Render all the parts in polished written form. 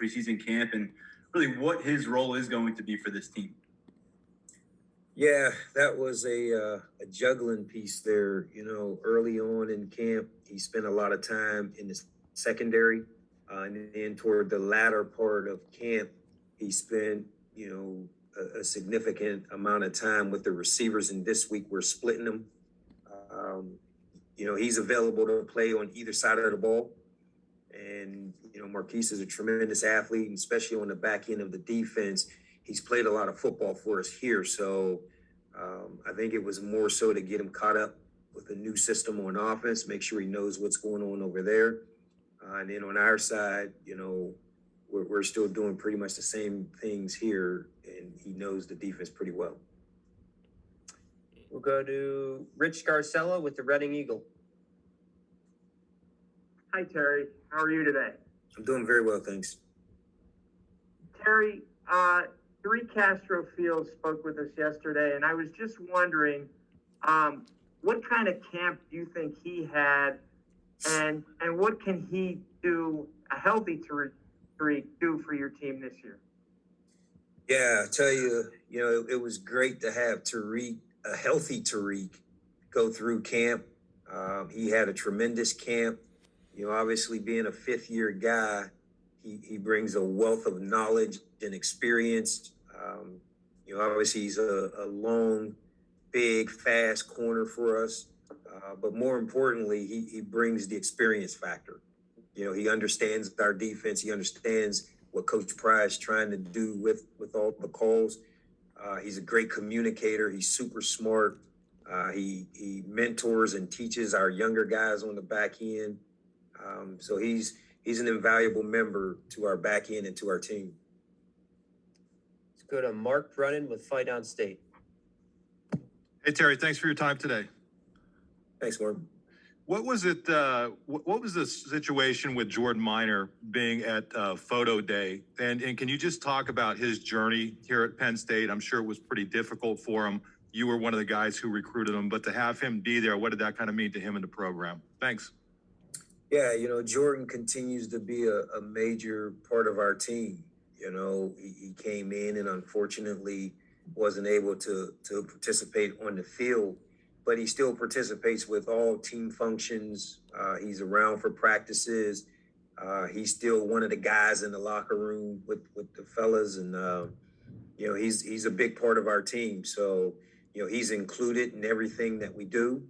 preseason camp and really what his role is going to be for this team. Yeah, that was a juggling piece there. Early on in camp, he spent a lot of time in the secondary. And then toward the latter part of camp, he spent, a significant amount of time with the receivers. And this week we're splitting them. He's available to play on either side of the ball. And, Marquise is a tremendous athlete, and especially on the back end of the defense. He's played a lot of football for us here. So I think it was more so to get him caught up with a new system on offense, make sure he knows what's going on over there. And then on our side, we're still doing pretty much the same things here, and he knows the defense pretty well. We'll go to Rich Garcella with the Reading Eagle. Hi, Terry. How are you today? I'm doing very well, thanks. Terry, Tariq Castro-Fields spoke with us yesterday, and I was just wondering, what kind of camp do you think he had, and what can he do, a healthy Tariq do for your team this year? Yeah, I tell you, it was great to have Tariq, a healthy Tariq, go through camp. He had a tremendous camp. Obviously being a fifth-year guy, he brings a wealth of knowledge and experience. Obviously he's a long, big, fast corner for us. But more importantly, he brings the experience factor. He understands our defense. He understands what Coach Pry's trying to do with all the calls. He's a great communicator. He's super smart. He mentors and teaches our younger guys on the back end. So he's an invaluable member to our back end and to our team. Let's go to Mark Brennan with Fight On State. Hey, Terry, thanks for your time today. Thanks, Mark. What was it? What was the situation with Jordan Minor being at Photo Day? And can you just talk about his journey here at Penn State? I'm sure it was pretty difficult for him. You were one of the guys who recruited him, but to have him be there, what did that kind of mean to him and the program? Thanks. Yeah, Jordan continues to be a major part of our team. He came in and unfortunately wasn't able to participate on the field, but he still participates with all team functions. He's around for practices. He's still one of the guys in the locker room with the fellas, and he's a big part of our team. So he's included in everything that we do.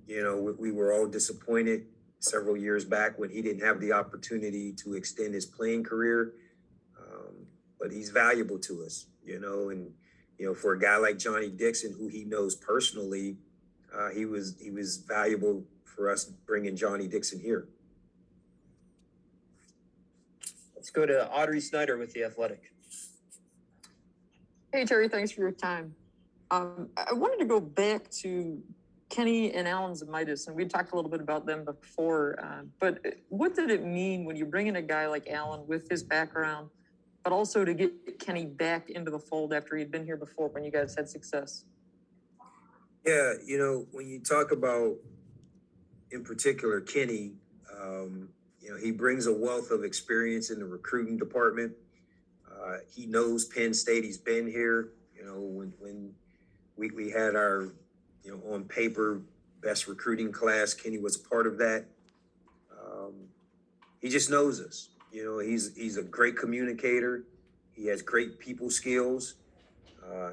We were all disappointed several years back when he didn't have the opportunity to extend his playing career. But he's valuable to us, and for a guy like Johnny Dixon, who he knows personally, he was valuable for us bringing Johnny Dixon here. Let's go to Audrey Snyder with The Athletic. Hey, Terry, thanks for your time. I wanted to go back to Kenny and Alan Zamitis, and we talked a little bit about them before, but what did it mean when you bring in a guy like Alan with his background, but also to get Kenny back into the fold after he'd been here before when you guys had success? Yeah, when you talk about, in particular, Kenny, he brings a wealth of experience in the recruiting department. He knows Penn State. He's been here. When we had our, on paper, best recruiting class, Kenny was a part of that. He just knows us. He's a great communicator. He has great people skills.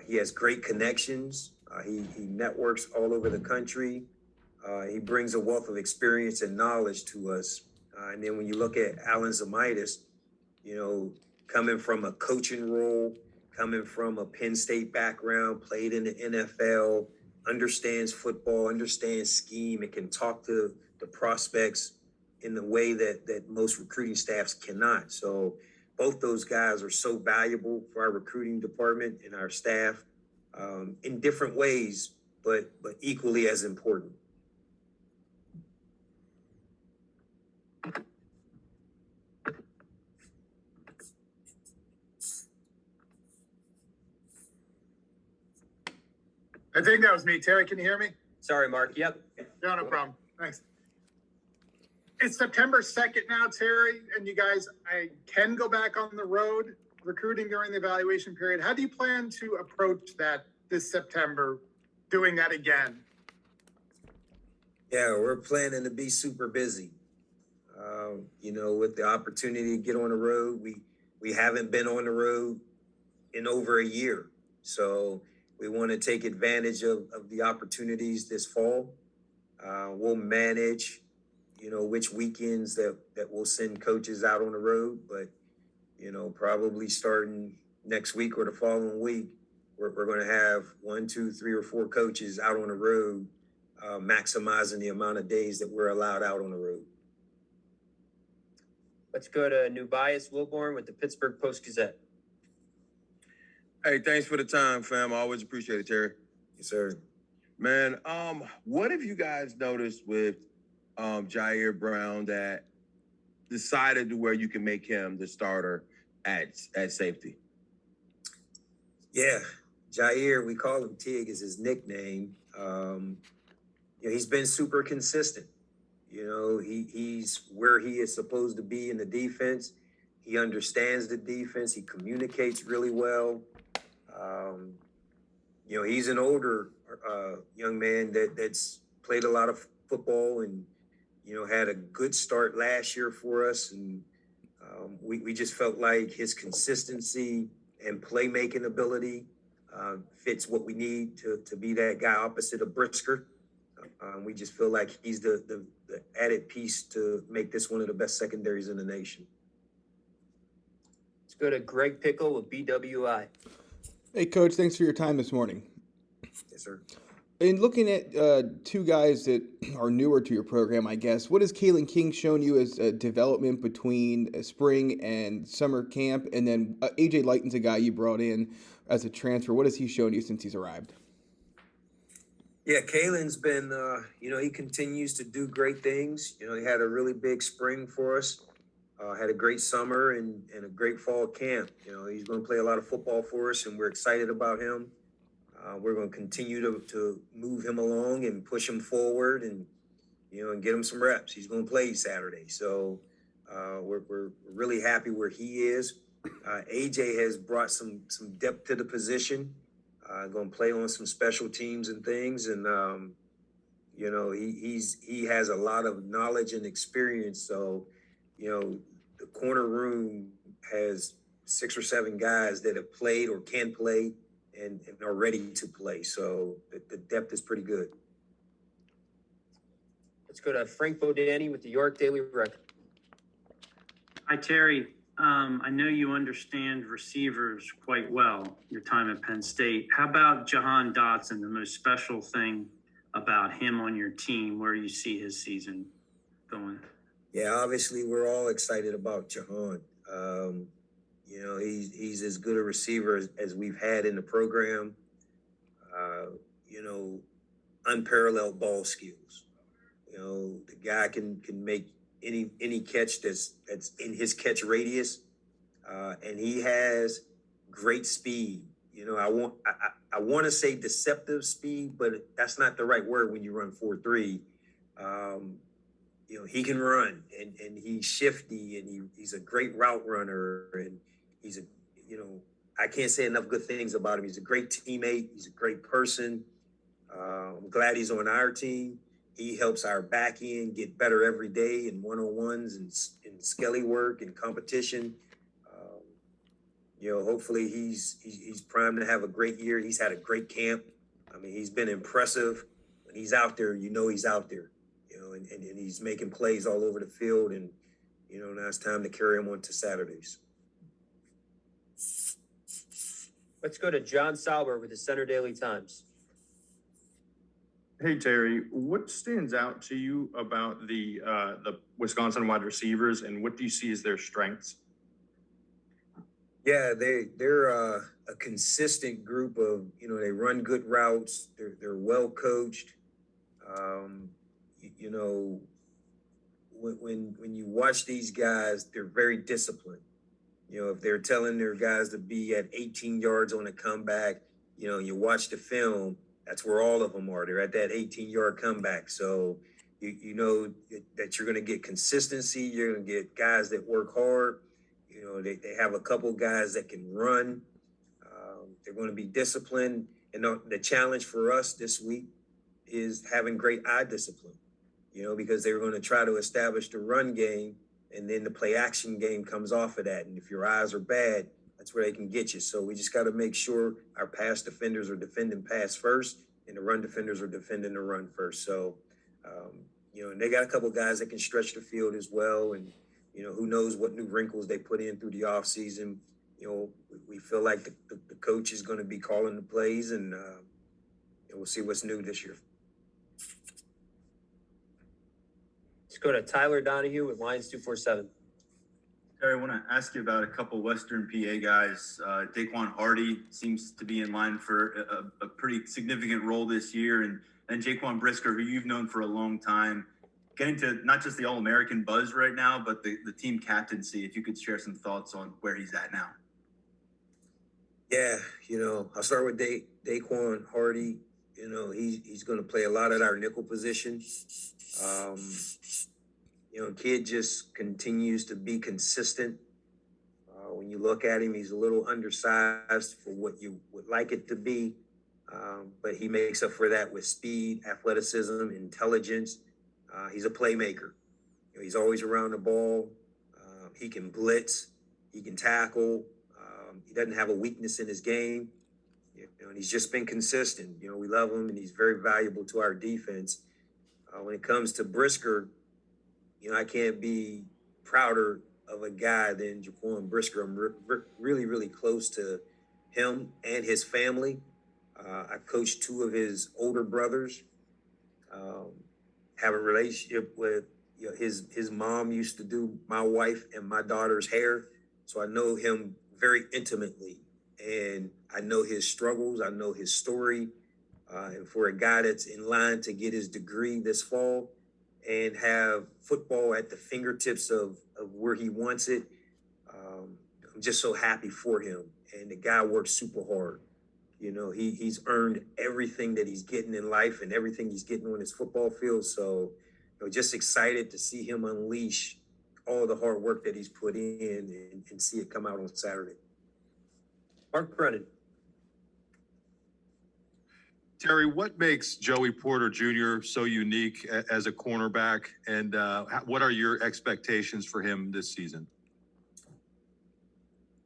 He has great connections. He networks all over the country. He brings a wealth of experience and knowledge to us. And then when you look at Alan Zamitis, coming from a coaching role, coming from a Penn State background, played in the NFL, understands football, understands scheme, and can talk to the prospects in the way that most recruiting staffs cannot. So both those guys are so valuable for our recruiting department and our staff in different ways, but equally as important. I think that was me. Terry, can you hear me? Sorry, Mark. Yep. No problem. Thanks. It's September 2nd now, Terry, and you guys, I can go back on the road recruiting during the evaluation period. How do you plan to approach that this September, doing that again? Yeah, we're planning to be super busy. With the opportunity to get on the road, we haven't been on the road in over a year. So we want to take advantage of the opportunities this fall. We'll manage, which weekends that we'll send coaches out on the road, but, probably starting next week or the following week, we're going to have 1, 2, 3, or 4 coaches out on the road, maximizing the amount of days that we're allowed out on the road. Let's go to Nubias Wilborn with the Pittsburgh Post-Gazette. Hey, thanks for the time, fam. I always appreciate it, Terry. Yes, sir. Man, what have you guys noticed with Jair Brown that decided to where you can make him the starter at safety? Yeah, Jair, we call him Tig, is his nickname. He's been super consistent. He's where he is supposed to be in the defense. He understands the defense. He communicates really well. He's an older young man that's played a lot of football and, had a good start last year for us. And we just felt like his consistency and playmaking ability fits what we need to be that guy opposite of Brisker. We just feel like he's the added piece to make this one of the best secondaries in the nation. Let's go to Greg Pickle with BWI. Hey, Coach, thanks for your time this morning. Yes, sir. In looking at 2 guys that are newer to your program, I guess, what has Kalen King shown you as development between spring and summer camp? And then AJ Lytton's a guy you brought in as a transfer. What has he shown you since he's arrived? Yeah, Kalen's been, he continues to do great things. He had a really big spring for us, had a great summer and a great fall camp. He's going to play a lot of football for us, and we're excited about him. We're going to continue to move him along and push him forward and get him some reps. He's going to play Saturday. So we're really happy where he is. AJ has brought some depth to the position. Going to play on some special teams and things. And, he has a lot of knowledge and experience. So, the corner room has 6 or 7 guys that have played or can play and are ready to play. So the depth is pretty good. Let's go to Frank Bodani with the York Daily Record. Hi, Terry. I know you understand receivers quite well, your time at Penn State. How about Johan Dodson, the most special thing about him on your team, where you see his season going? Yeah, obviously we're all excited about Johan. He's as good a receiver as we've had in the program. Unparalleled ball skills. The guy can make any catch that's in his catch radius, and he has great speed. I want to say deceptive speed, but that's not the right word when you run 4.3. He can run and he's shifty and he's a great route runner, and he's I can't say enough good things about him. He's a great teammate. He's a great person. I'm glad he's on our team. He helps our back end get better every day in one-on-ones and skelly work and competition. Hopefully he's primed to have a great year. He's had a great camp. He's been impressive. When he's out there, he's out there. And he's making plays all over the field. And now it's time to carry him on to Saturdays. Let's go to John Sauber with the Center Daily Times. Hey, Terry, what stands out to you about the Wisconsin wide receivers, and what do you see as their strengths? Yeah, they're a consistent group of, they run good routes. They're well coached. When you watch these guys, they're very disciplined. If they're telling their guys to be at 18 yards on a comeback, you watch the film, that's where all of them are. They're at that 18-yard comeback. So, you know that you're going to get consistency. You're going to get guys that work hard. You know, they have a couple guys that can run. They're going to be disciplined. And the challenge for us this week is having great eye discipline, you know, because they're going to try to establish the run game, and then the play action game comes off of that. And if your eyes are bad, that's where they can get you. So we just got to make sure our pass defenders are defending pass first, and the run defenders are defending the run first. So, you know, and they got a couple guys that can stretch the field as well. And, you know, who knows what new wrinkles they put in through the offseason. You know, we feel like the coach is going to be calling the plays, and we'll see what's new this year. Let's go to Tyler Donahue with Lions 247. Terry, I want to ask you about a couple Western PA guys. Daquan Hardy seems to be in line for a pretty significant role this year. And Jaquan Brisker, who you've known for a long time, getting to not just the All-American buzz right now, but the team captaincy. If you could share some thoughts on where he's at now. Yeah, you know, I'll start with Daquan Hardy. You know, he's going to play a lot at our nickel position. You know, kid just continues to be consistent. When you look at him, he's a little undersized for what you would like it to be. But he makes up for that with speed, athleticism, intelligence. He's a playmaker. You know, he's always around the ball. He can blitz. He can tackle. He doesn't have a weakness in his game. You know, and he's just been consistent. You know, we love him, and he's very valuable to our defense. When it comes to Brisker, you know, I can't be prouder of a guy than Jaquan Brisker. I'm really, really close to him and his family. I coached two of his older brothers. Have a relationship with, you know, his mom used to do my wife and my daughter's hair, so I know him very intimately, and I know his struggles. I know his story. And for a guy that's in line to get his degree this fall and have football at the fingertips of where he wants it, I'm just so happy for him. And the guy works super hard. You know, he's earned everything that he's getting in life and everything he's getting on his football field. So, you know, just excited to see him unleash all the hard work that he's put in and see it come out on Saturday. Mark Brennan. Terry, what makes Joey Porter Jr. so unique as a cornerback, and what are your expectations for him this season?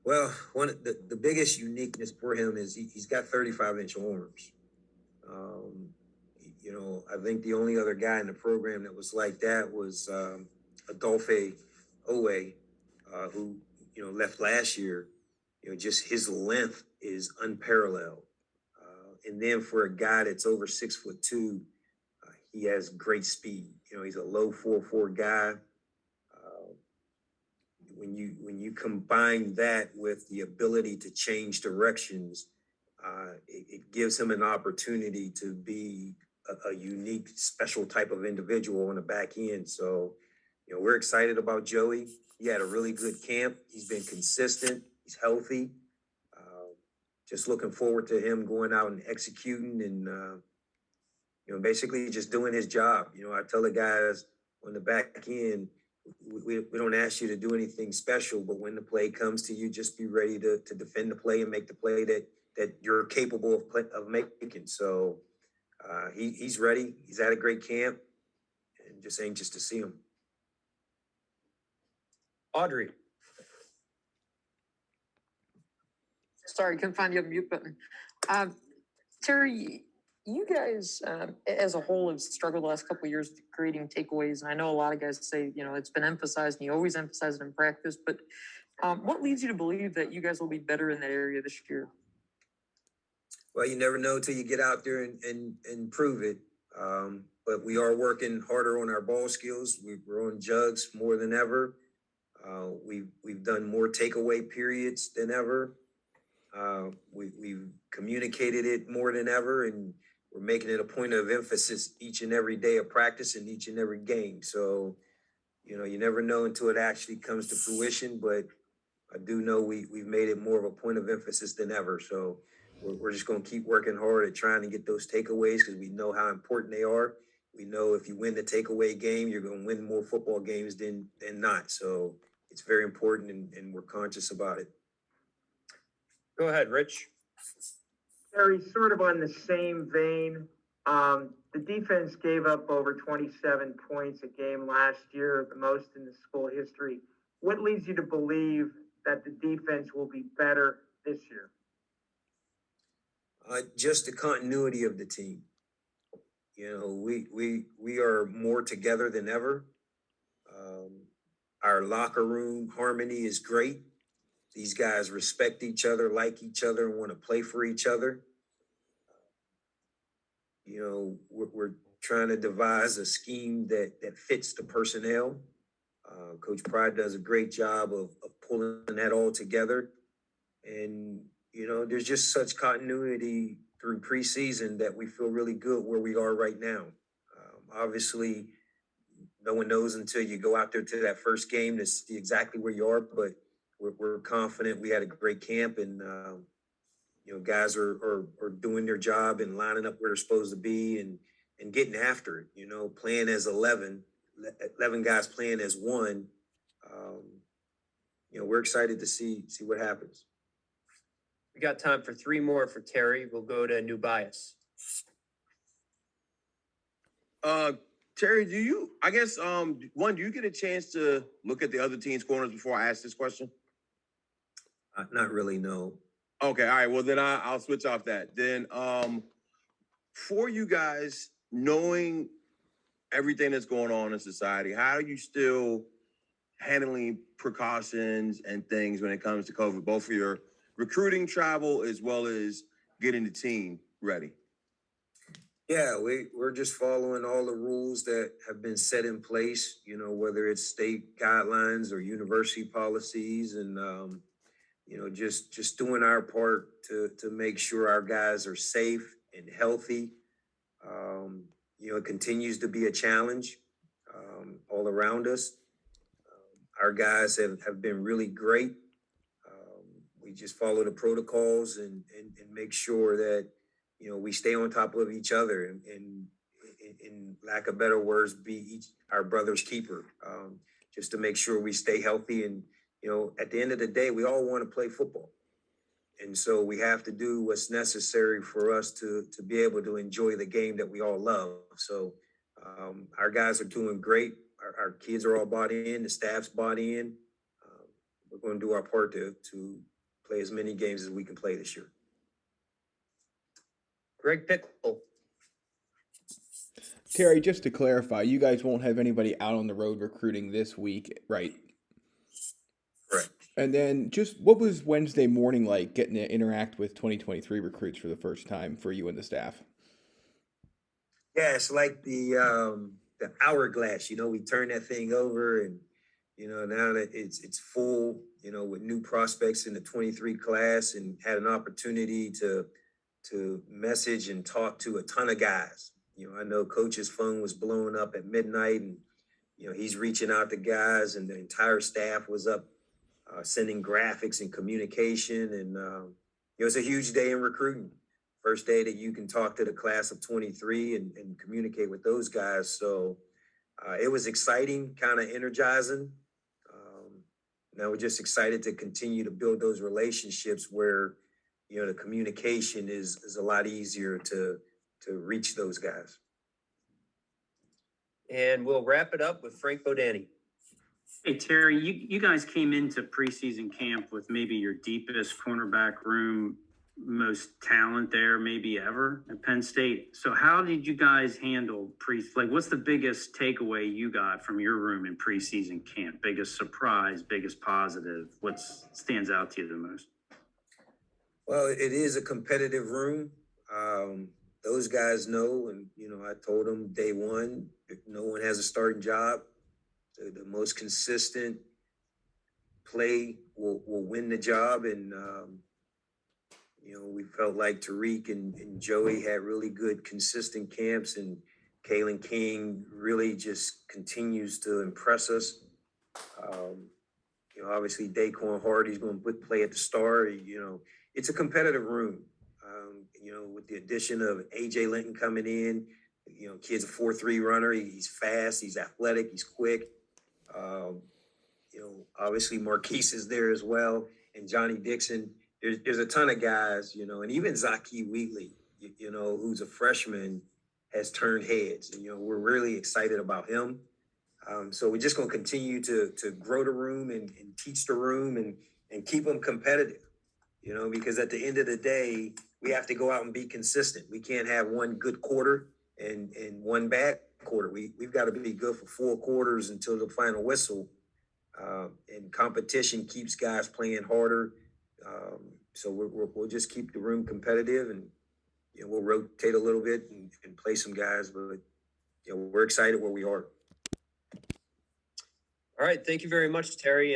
Well, one of the biggest uniqueness for him is he's got 35-inch arms. You know, I think the only other guy in the program that was like that was Adolphe Owe, who, you know, left last year. You know, just his length is unparalleled. And then for a guy that's over 6'2", he has great speed. You know, he's a low 4.4 guy. When you combine that with the ability to change directions, it gives him an opportunity to be a unique, special type of individual on the back end. So, you know, we're excited about Joey. He had a really good camp. He's been consistent. He's healthy. Just looking forward to him going out and executing and, you know, basically just doing his job. You know, I tell the guys on the back end, we don't ask you to do anything special, but when the play comes to you, just be ready to defend the play and make the play that you're capable of making. So he's ready. He's had a great camp, and just anxious to see him. Audrey. Sorry, couldn't find the other mute button. Terry, you guys, as a whole, have struggled the last couple of years with creating takeaways. And I know a lot of guys say, you know, it's been emphasized and you always emphasize it in practice. But what leads you to believe that you guys will be better in that area this year? Well, you never know until you get out there and prove it. But we are working harder on our ball skills. We're on jugs more than ever. We've done more takeaway periods than ever. We've communicated it more than ever, and we're making it a point of emphasis each and every day of practice and each and every game. So, you know, you never know until it actually comes to fruition, but I do know we've made it more of a point of emphasis than ever. So we're just going to keep working hard at trying to get those takeaways because we know how important they are. we know if you win the takeaway game, you're going to win more football games than not. So it's very important, and we're conscious about it. Go ahead, Rich. Terry, sort of on the same vein, the defense gave up over 27 points a game last year, the most in the school history. What leads you to believe that the defense will be better this year? Just the continuity of the team. You know, we are more together than ever. Our locker room harmony is great. These guys respect each other, like each other, and want to play for each other. You know, we're trying to devise a scheme that fits the personnel. Coach Pride does a great job of pulling that all together. And, you know, there's just such continuity through preseason that we feel really good where we are right now. Obviously, no one knows until you go out there to that first game to see exactly where you are, but we're confident. We had a great camp, and you know, guys are doing their job and lining up where they're supposed to be and getting after it. You know, playing as 11 guys playing as one. You know, we're excited to see what happens. We got time for 3 more for Terry. We'll go to New Bias. Terry, do you get a chance to look at the other team's corners before I ask this question? Not really, no. Okay, all right. Well, then I'll switch off that. Then, for you guys, knowing everything that's going on in society, how are you still handling precautions and things when it comes to COVID, both for your recruiting travel as well as getting the team ready? Yeah, we're just following all the rules that have been set in place, you know, whether it's state guidelines or university policies, and you know, just doing our part to make sure our guys are safe and healthy. You know, it continues to be a challenge all around us. Our guys have been really great. We just follow the protocols and make sure that, you know, we stay on top of each other and in lack of better words, be our brother's keeper, just to make sure we stay healthy. And, you know, at the end of the day, we all want to play football. And so we have to do what's necessary for us to be able to enjoy the game that we all love. So our guys are doing great. Our kids are all bought in. The staff's bought in. We're going to do our part to play as many games as we can play this year. Greg Pickle. Terry, just to clarify, you guys won't have anybody out on the road recruiting this week, right? Correct. And then just what was Wednesday morning like getting to interact with 2023 recruits for the first time for you and the staff? Yeah, it's like the hourglass, you know, we turn that thing over, and, you know, now that it's full, you know, with new prospects in the 23 class, and had an opportunity to message and talk to a ton of guys. You know, I know Coach's phone was blowing up at midnight, and, you know, he's reaching out to guys, and the entire staff was up sending graphics and communication. And it was a huge day in recruiting. First day that you can talk to the class of 23 and communicate with those guys. So it was exciting, kind of energizing. Now we're just excited to continue to build those relationships where, you know, the communication is a lot easier to reach those guys. And we'll wrap it up with Frank Bodani. Hey, Terry, you guys came into preseason camp with maybe your deepest cornerback room, most talent there maybe ever at Penn State. So how did you guys handle what's the biggest takeaway you got from your room in preseason camp? Biggest surprise, biggest positive? What stands out to you the most? Well, it is a competitive room. Those guys know, and, you know, I told them day one, if no one has a starting job, the most consistent play will win the job. And, you know, we felt like Tariq and Joey had really good, consistent camps, and Kalen King really just continues to impress us. You know, obviously Daquan Hardy's going to play at the star. You know, it's a competitive room. You know, with the addition of AJ Lytton coming in, You know, kid's a 4.3 runner. He's fast. He's athletic. He's quick. You know, obviously Marquise is there as well, and Johnny Dixon. There's a ton of guys, you know, and even Zaki Wheatley, you know, who's a freshman, has turned heads. And, you know, we're really excited about him. So we're just going to continue to grow the room and teach the room and keep them competitive, you know, because at the end of the day, we have to go out and be consistent. We can't have one good quarter and one bad quarter. We've got to be good for 4 quarters until the final whistle. And competition keeps guys playing harder. So we'll just keep the room competitive, and you know, we'll rotate a little bit and play some guys, but you know, we're excited where we are. All right, thank you very much, Terry.